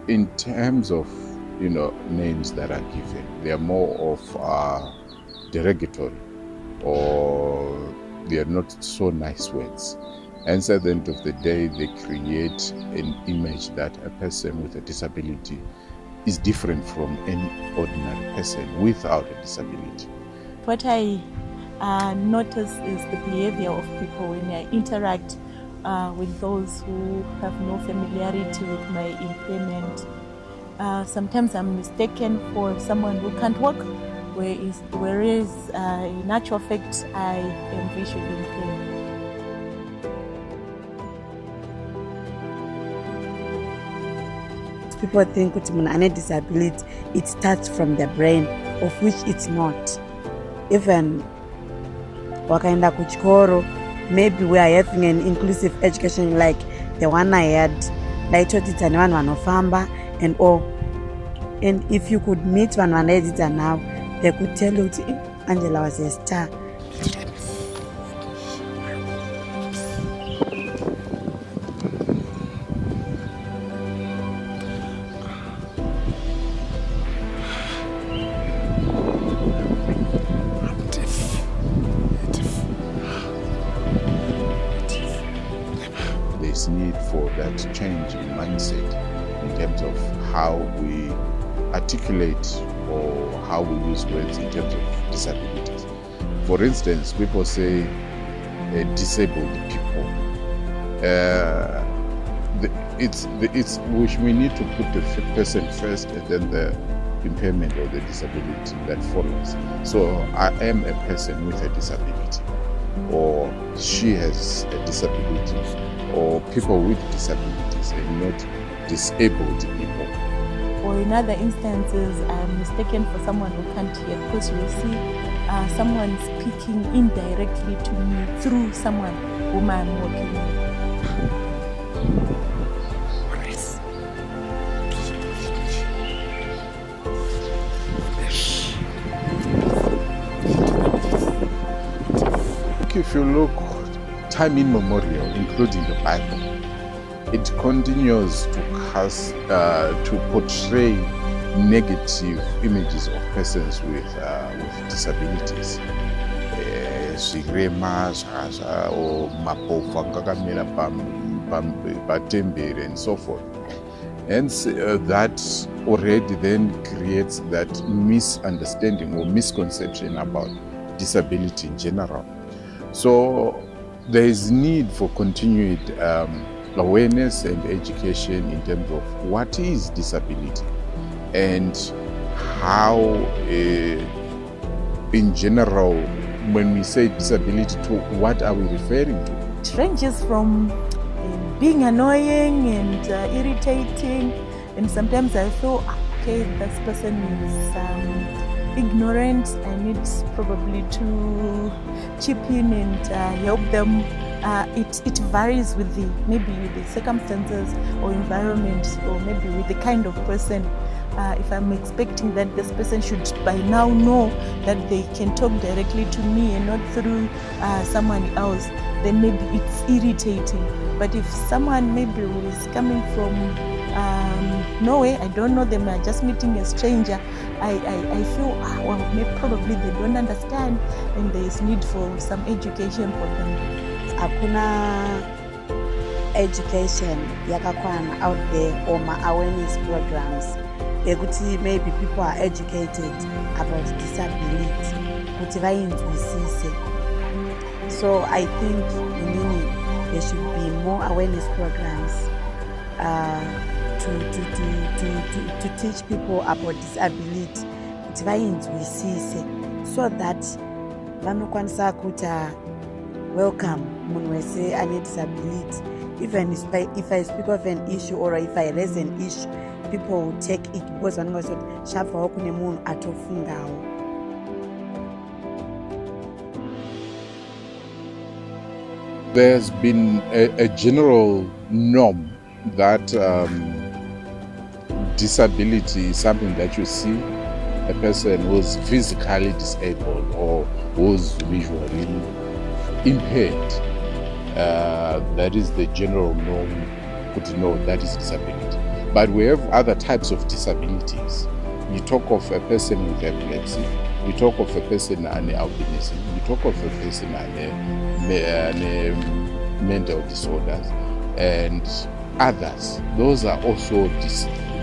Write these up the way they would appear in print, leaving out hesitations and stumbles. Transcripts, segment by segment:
in terms of, names that are given, they are more of derogatory, or they are not so nice words. And at the end of the day, they create an image that a person with a disability is different from any ordinary person without a disability. What I notice is the behavior of people when I interact with those who have no familiarity with my impairment. Sometimes I'm mistaken for someone who can't walk, whereas in actual fact I am visually impaired. People think that when a disability, it starts from the brain, of which it's not. Even wakaenda kuchikoro, maybe we are having an inclusive education like the one I had. Ndaitotita nevanhu vanofamba and all. And if you could meet vanhu vandaedzidza now, they could tell you that Angela was a star. There's need for that change in mindset in terms of how we articulate or how we use words in terms of disabilities. For instance, people say disabled people. It's which we need to put the person first and then the impairment or the disability that follows. So I am a person with a disability, or she has a disability, or people with disabilities and not disabled people. Or in other instances, I'm mistaken for someone who can't hear, because you see someone speaking indirectly to me through someone whom I'm working with. If you look time immemorial, including the Bible, it continues to to portray negative images of persons with disabilities. Zvirema or mapofu akakamira patemberi and so forth. Hence, that already then creates that misunderstanding or misconception about disability in general. So there is need for continued awareness and education in terms of what is disability and how, in general, when we say disability, to what are we referring to? It ranges from being annoying and irritating, and sometimes I feel, okay, this person is ignorant. I need probably to chip in and help them. It varies with maybe with the circumstances or environment, or maybe with the kind of person. If I'm expecting that this person should by now know that they can talk directly to me and not through someone else, then maybe it's irritating. But if someone maybe who is coming from nowhere, I don't know them, I'm just meeting a stranger, I feel, well, maybe probably they don't understand and there is need for some education for them. Hakuna education yakakwana out there or awareness programs ekuti maybe people are educated about disability kuti vainzwisise. So I think there should be more awareness programs to teach people about disability kuti vainzwisise, so that vanokwanisa kuita welcome munhu wese ane disability. Even if I speak of an issue or if I raise an issue, people will take it because vanenge vachiti shabvawo kune munhu atofungawo. There's been a general norm that disability is something that you see a person who's physically disabled or who's visually impaired. That is the general norm. To know that is disability. But we have other types of disabilities. You talk of a person with epilepsy, you talk of a person and albinism, you talk of a person and mental disorders, and others. Those are also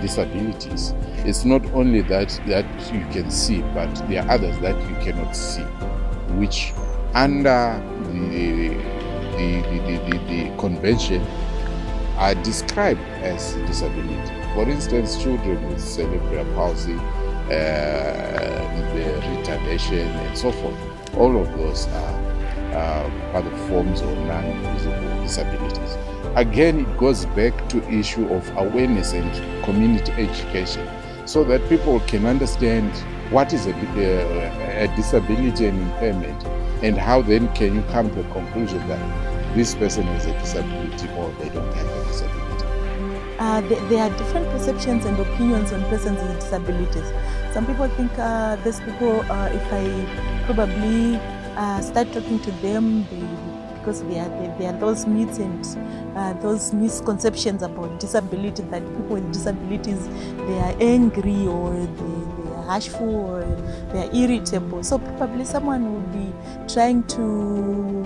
disabilities. It's not only that you can see, but there are others that you cannot see, which under the convention are described as disability. For instance, children with cerebral palsy, the retardation, and so forth. All of those are other forms of non-visible disabilities. Again, it goes back to issue of awareness and community education, so that people can understand what is a disability and impairment, and how then can you come to a conclusion that this person has a disability or they don't have a disability. There are different perceptions and opinions on persons with disabilities. Some people think these people, if I probably start talking to them, because there are those myths and those misconceptions about disability, that people with disabilities, they are angry or they are harshful or they are irritable. So probably someone will be trying to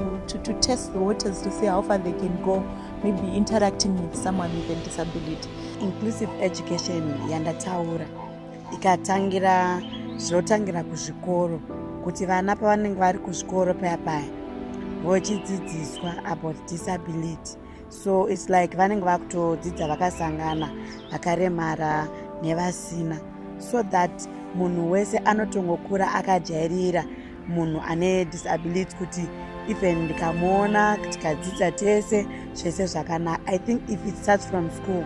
test the waters to see how far they can go, maybe interacting with someone with a disability. Inclusive education yandataura ikatangira zvotangira kuzvikoro, kuti vana pavanenge vari kuzvikoro paya paya vochidzidziswa about disability. So it's like vanenge vakutodzidza vakasangana, vakaremara nevasina, so that munhu wese anotongokura akajairira munhu ane disability, kuti even ndikamuona tikadzidza tese zvese zvakanaka. I think if it starts from school,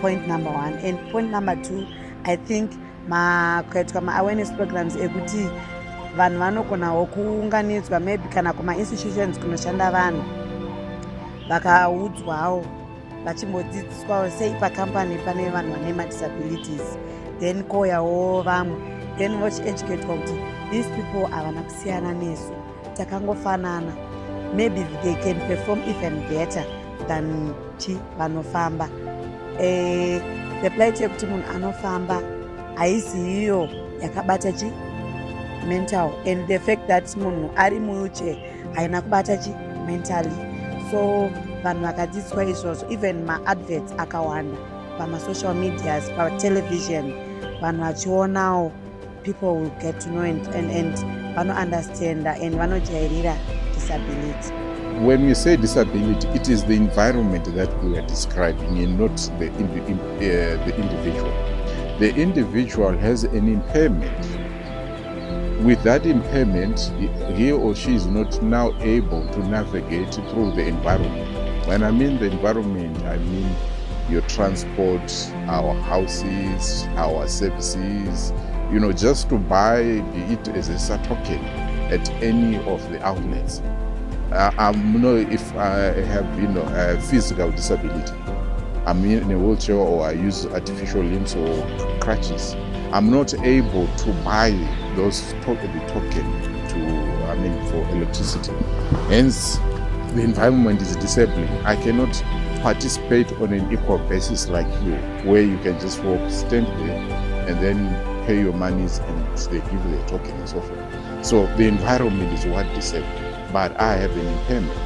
point number 1. And point number 2, I think kukaitwa ma-awareness programs ekuti vanhu vanokonawo kuunganidzwa, maybe kana kuma-institutions kunoshanda vanhu, vakaudzwawo vachimbodzidziswawo sei pakambani pane vanhu vane ma-disabilities, then kouyawo vamwe, then vochieducatwa kuti these people havana kusiyana nesu, takangofanana. Maybe they can perform even better than vanofamba. The plight yekuti munhu anofamba haisi iyo yakabata mental, and the fact that munhu ari muwheelchair haina kubata mentally. So vanhu vakadzidziswa izvozvo, even ma-adverts akawanda pama-social medias, pa-television, vanhu vachionawo, people will get to know and vano-understand and vanojairira disability. When we say disability, it is the environment that we are describing and not the individual. The individual has an impairment. With that impairment, he or she is not now able to navigate through the environment. When I mean the environment, I mean your transport, our houses, our services, just to buy, be it as a token at any of the outlets. If I have a physical disability, I'm in a wheelchair or I use artificial limbs or crutches, I'm not able to buy those the token for electricity. Hence, the environment is disabling. I cannot participate on an equal basis like you, where you can just walk, stand there, and then pay your monies and they give you the token and so forth. So the environment is what disables. But I have an impairment.